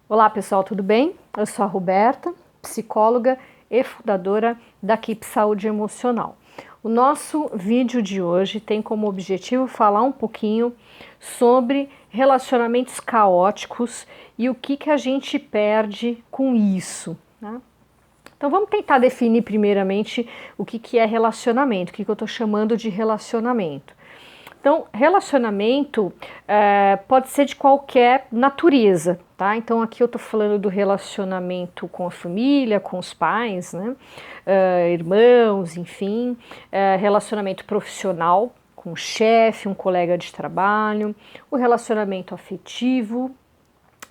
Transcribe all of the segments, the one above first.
Olá pessoal, tudo bem? Eu sou a Roberta, psicóloga e fundadora da Keep Saúde Emocional. O nosso vídeo de hoje tem como objetivo falar um pouquinho sobre relacionamentos caóticos e o que a gente perde com isso, né? Então vamos tentar definir primeiramente o que é relacionamento, o que eu estou chamando de relacionamento. Então, relacionamento pode ser de qualquer natureza, tá? Então, aqui eu tô falando do relacionamento com a família, com os pais, né? Irmãos, enfim, relacionamento profissional com o chefe, um colega de trabalho, o relacionamento afetivo,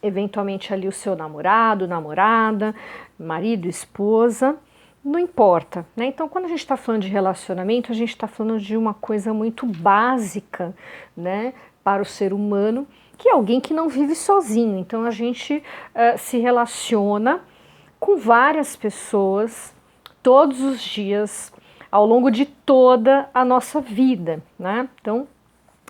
eventualmente ali o seu namorado, namorada, marido, esposa. Não importa, né? Então, quando a gente está falando de relacionamento, a gente está falando de uma coisa muito básica, né, para o ser humano, que é alguém que não vive sozinho. Então, a gente se relaciona com várias pessoas todos os dias, ao longo de toda a nossa vida, né? Então,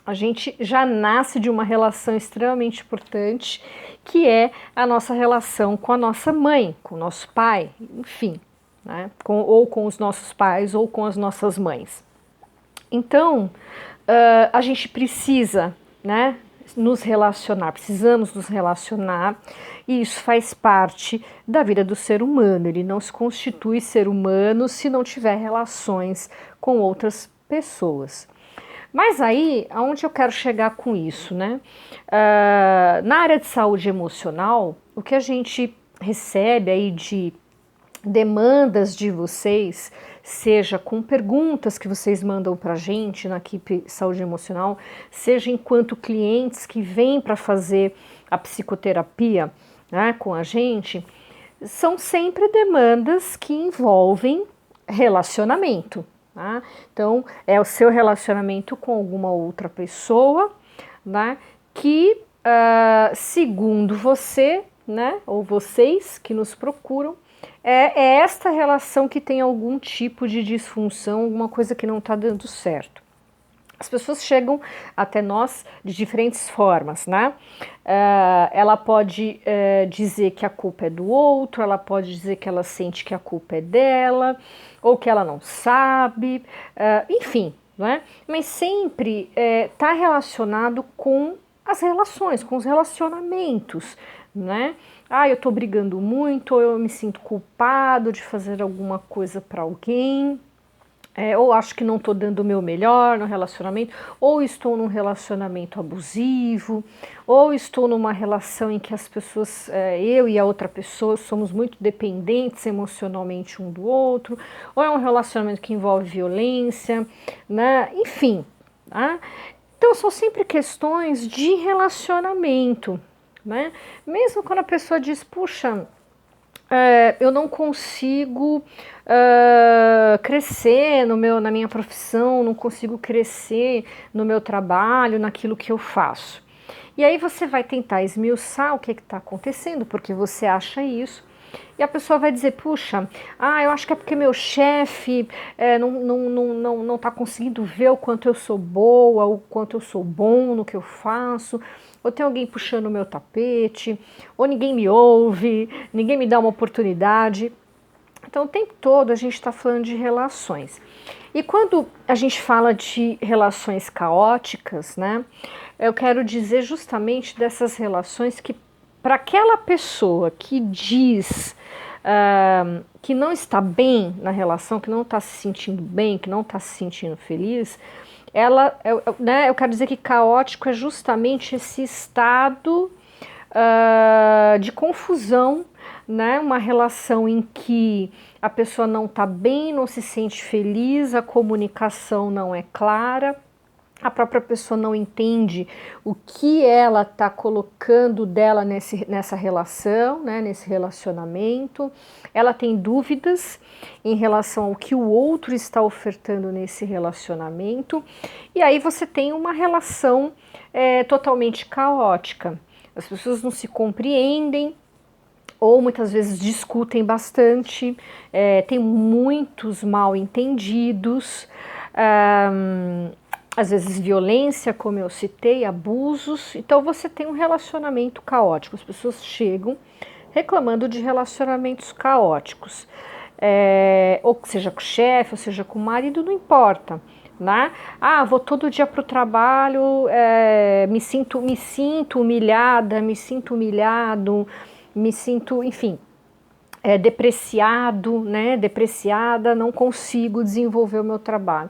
a gente já nasce de uma relação extremamente importante, que é a nossa relação com a nossa mãe, com o nosso pai, enfim, né? Ou com os nossos pais ou com as nossas mães. Então, a gente precisa, né, nos relacionar, precisamos nos relacionar, e isso faz parte da vida do ser humano. Ele não se constitui ser humano se não tiver relações com outras pessoas. Mas aí, aonde eu quero chegar com isso, né? Na área de saúde emocional, o que a gente recebe aí de demandas de vocês, seja com perguntas que vocês mandam para a gente na equipe Saúde Emocional, seja enquanto clientes que vêm para fazer a psicoterapia, né, com a gente, são sempre demandas que envolvem relacionamento. Tá? Então, é o seu relacionamento com alguma outra pessoa, né, que, segundo você, né, ou vocês que nos procuram, é esta relação que tem algum tipo de disfunção, alguma coisa que não está dando certo. As pessoas chegam até nós de diferentes formas, né? Ela pode dizer que a culpa é do outro, ela pode dizer que ela sente que a culpa é dela, ou que ela não sabe, enfim, né? Mas sempre está relacionado com as relações, com os relacionamentos, né? Ah, eu tô brigando muito, ou eu me sinto culpado de fazer alguma coisa para alguém, ou acho que não estou dando o meu melhor no relacionamento, ou estou num relacionamento abusivo, ou estou numa relação em que as pessoas, eu e a outra pessoa, somos muito dependentes emocionalmente um do outro, ou é um relacionamento que envolve violência, né? Enfim, tá? Então são sempre questões de relacionamento, né? Mesmo quando a pessoa diz, puxa, eu não consigo crescer na minha profissão, não consigo crescer no meu trabalho, naquilo que eu faço. E aí você vai tentar esmiuçar o que está acontecendo, porque você acha isso, e a pessoa vai dizer, puxa, eu acho que é porque meu chefe não está conseguindo ver o quanto eu sou boa, o quanto eu sou bom no que eu faço, ou tem alguém puxando o meu tapete, ou ninguém me ouve, ninguém me dá uma oportunidade. Então, o tempo todo a gente está falando de relações. E quando a gente fala de relações caóticas, né, eu quero dizer justamente dessas relações que, para aquela pessoa que diz que não está bem na relação, que não está se sentindo bem, que não está se sentindo feliz, eu quero dizer que caótico é justamente esse estado de confusão, né? Uma relação em que a pessoa não está bem, não se sente feliz, a comunicação não é clara, a própria pessoa não entende o que ela está colocando dela nessa relação, né, nesse relacionamento, ela tem dúvidas em relação ao que o outro está ofertando nesse relacionamento, e aí você tem uma relação totalmente caótica. As pessoas não se compreendem, ou muitas vezes discutem bastante, tem muitos mal entendidos, às vezes violência, como eu citei, abusos. Então você tem um relacionamento caótico. As pessoas chegam reclamando de relacionamentos caóticos, ou seja com o chefe, ou seja com o marido, não importa, né? Ah, vou todo dia para o trabalho, me sinto humilhada, me sinto humilhado, me sinto, enfim, depreciado, né? Depreciada, não consigo desenvolver o meu trabalho.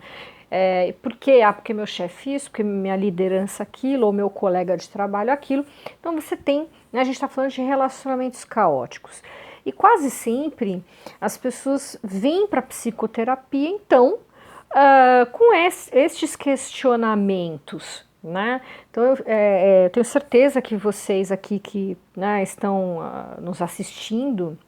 Por quê? Ah, porque meu chefe isso, porque minha liderança aquilo, ou meu colega de trabalho aquilo. Então você tem, né, a gente está falando de relacionamentos caóticos. E quase sempre as pessoas vêm para a psicoterapia, então, com estes questionamentos, né? Então eu tenho certeza que vocês aqui que, né, estão nos assistindo,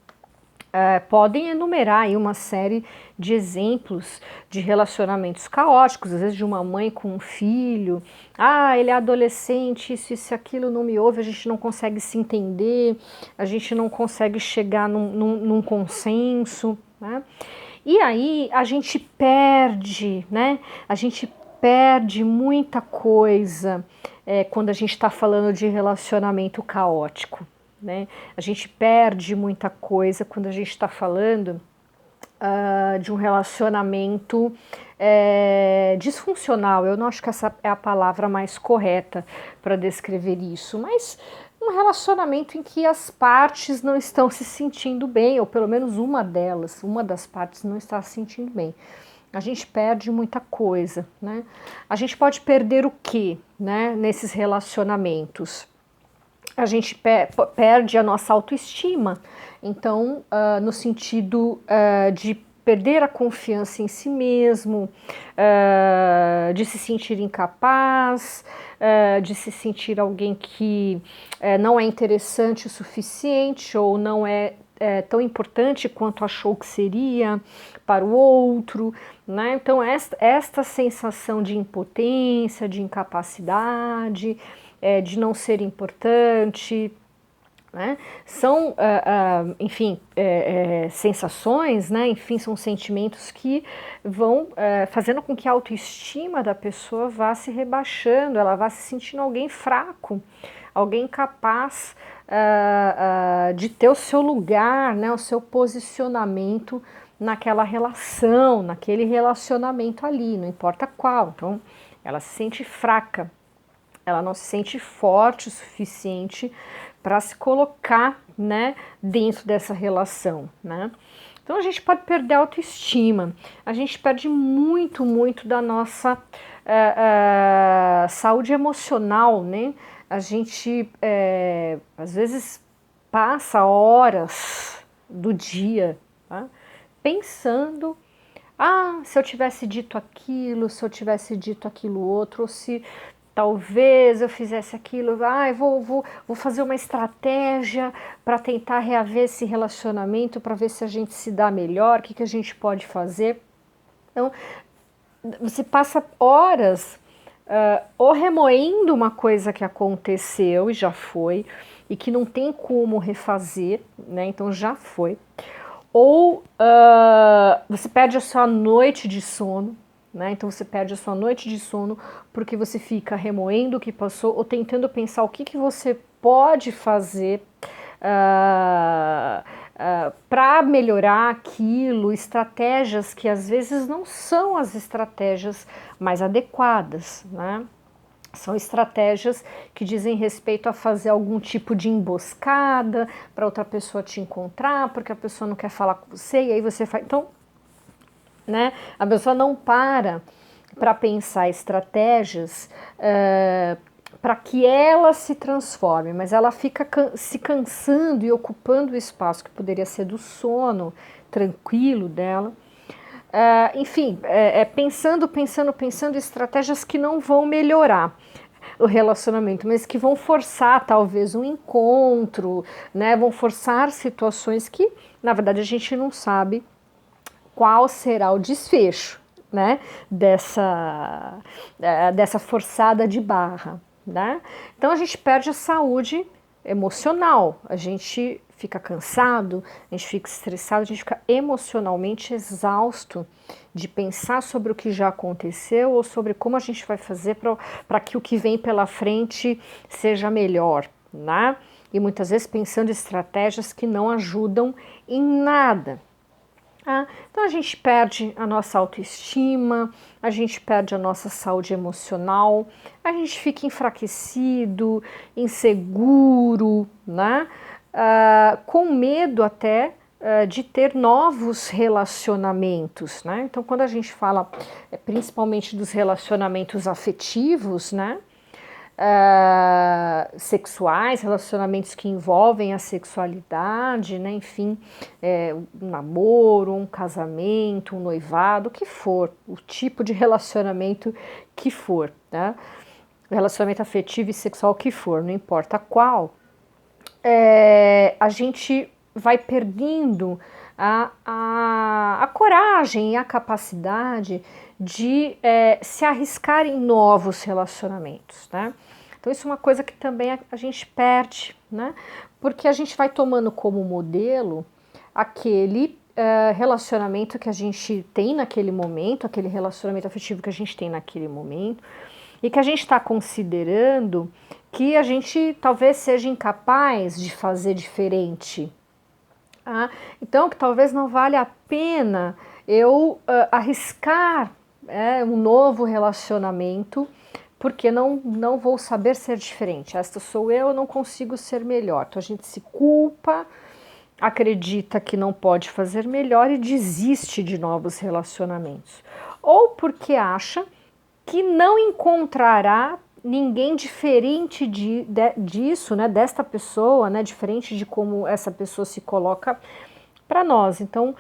podem enumerar aí uma série de exemplos de relacionamentos caóticos, às vezes de uma mãe com um filho. Ah, ele é adolescente, isso e aquilo não me ouve, a gente não consegue se entender, a gente não consegue chegar num consenso, né? E aí a gente perde, né? A gente perde muita coisa quando a gente está falando de relacionamento caótico, né? A gente perde muita coisa quando a gente está falando de um relacionamento disfuncional. Eu não acho que essa é a palavra mais correta para descrever isso, mas um relacionamento em que as partes não estão se sentindo bem, ou pelo menos uma das partes não está se sentindo bem. A gente perde muita coisa, né? A gente pode perder o quê, né, nesses relacionamentos? A gente perde a nossa autoestima, então, no sentido de perder a confiança em si mesmo, de se sentir incapaz, de se sentir alguém que não é interessante o suficiente ou não é tão importante quanto achou que seria para o outro, né? Então esta sensação de impotência, de incapacidade, de não ser importante, né? São, enfim, sensações, né? Enfim, são sentimentos que vão fazendo com que a autoestima da pessoa vá se rebaixando, ela vá se sentindo alguém fraco, alguém capaz de ter o seu lugar, né? O seu posicionamento naquela relação, naquele relacionamento ali, não importa qual. Então, ela se sente fraca. Ela não se sente forte o suficiente para se colocar, né, dentro dessa relação, né? Então a gente pode perder a autoestima, a gente perde muito da nossa saúde emocional, né? A gente às vezes passa horas do dia, tá, pensando: ah, se eu tivesse dito aquilo, se eu tivesse dito aquilo outro, ou se talvez eu fizesse aquilo, vou fazer uma estratégia para tentar reaver esse relacionamento, para ver se a gente se dá melhor, o que a gente pode fazer. Então, você passa horas ou remoendo uma coisa que aconteceu e já foi, e que não tem como refazer, né? Então já foi. Ou você perde a sua noite de sono, né? Então você perde a sua noite de sono porque você fica remoendo o que passou ou tentando pensar o que você pode fazer para melhorar aquilo, estratégias que às vezes não são as estratégias mais adequadas, né? São estratégias que dizem respeito a fazer algum tipo de emboscada para outra pessoa te encontrar, porque a pessoa não quer falar com você, e aí você faz. Então, né, a pessoa não para pensar estratégias para que ela se transforme, mas ela fica se cansando e ocupando o espaço que poderia ser do sono tranquilo dela. Enfim, pensando estratégias que não vão melhorar o relacionamento, mas que vão forçar talvez um encontro, né? Vão forçar situações que, na verdade, a gente não sabe qual será o desfecho, né? Dessa forçada de barra, né? Então a gente perde a saúde emocional, a gente fica cansado, a gente fica estressado, a gente fica emocionalmente exausto de pensar sobre o que já aconteceu ou sobre como a gente vai fazer para que o que vem pela frente seja melhor, né? E muitas vezes pensando em estratégias que não ajudam em nada. Então a gente perde a nossa autoestima, a gente perde a nossa saúde emocional, a gente fica enfraquecido, inseguro, né? Com medo até de ter novos relacionamentos, né? Então quando a gente fala principalmente dos relacionamentos afetivos, né? Sexuais, relacionamentos que envolvem a sexualidade, né? Enfim, um namoro, um casamento, um noivado, o que for, o tipo de relacionamento que for, né? Relacionamento afetivo e sexual que for, não importa qual, a gente vai perdendo a coragem e a capacidade de se arriscar em novos relacionamentos, né? Então isso é uma coisa que também a gente perde, né? Porque a gente vai tomando como modelo aquele relacionamento que a gente tem naquele momento, aquele relacionamento afetivo que a gente tem naquele momento, e que a gente está considerando que a gente talvez seja incapaz de fazer diferente. Então, que talvez não valha a pena eu arriscar um novo relacionamento, porque não vou saber ser diferente. Esta sou eu não consigo ser melhor. Então a gente se culpa, acredita que não pode fazer melhor e desiste de novos relacionamentos. Ou porque acha que não encontrará ninguém diferente disso, né, desta pessoa, né, diferente de como essa pessoa se coloca para nós. Então,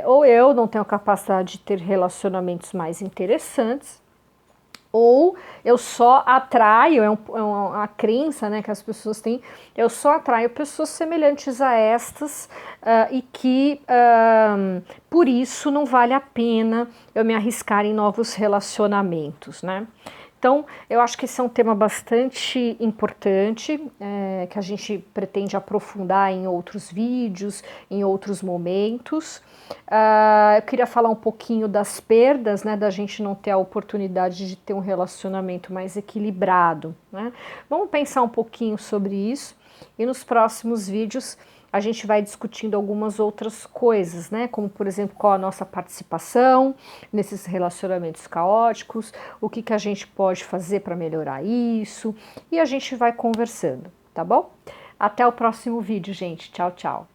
ou eu não tenho capacidade de ter relacionamentos mais interessantes, ou eu só atraio, é uma crença, né, que as pessoas têm, eu só atraio pessoas semelhantes a estas e que por isso não vale a pena eu me arriscar em novos relacionamentos, né? Então, eu acho que esse é um tema bastante importante, que a gente pretende aprofundar em outros vídeos, em outros momentos. Eu queria falar um pouquinho das perdas, né, da gente não ter a oportunidade de ter um relacionamento mais equilibrado, né? Vamos pensar um pouquinho sobre isso e nos próximos vídeos a gente vai discutindo algumas outras coisas, né? Como, por exemplo, qual a nossa participação nesses relacionamentos caóticos, o que a gente pode fazer para melhorar isso, e a gente vai conversando, tá bom? Até o próximo vídeo, gente. Tchau, tchau.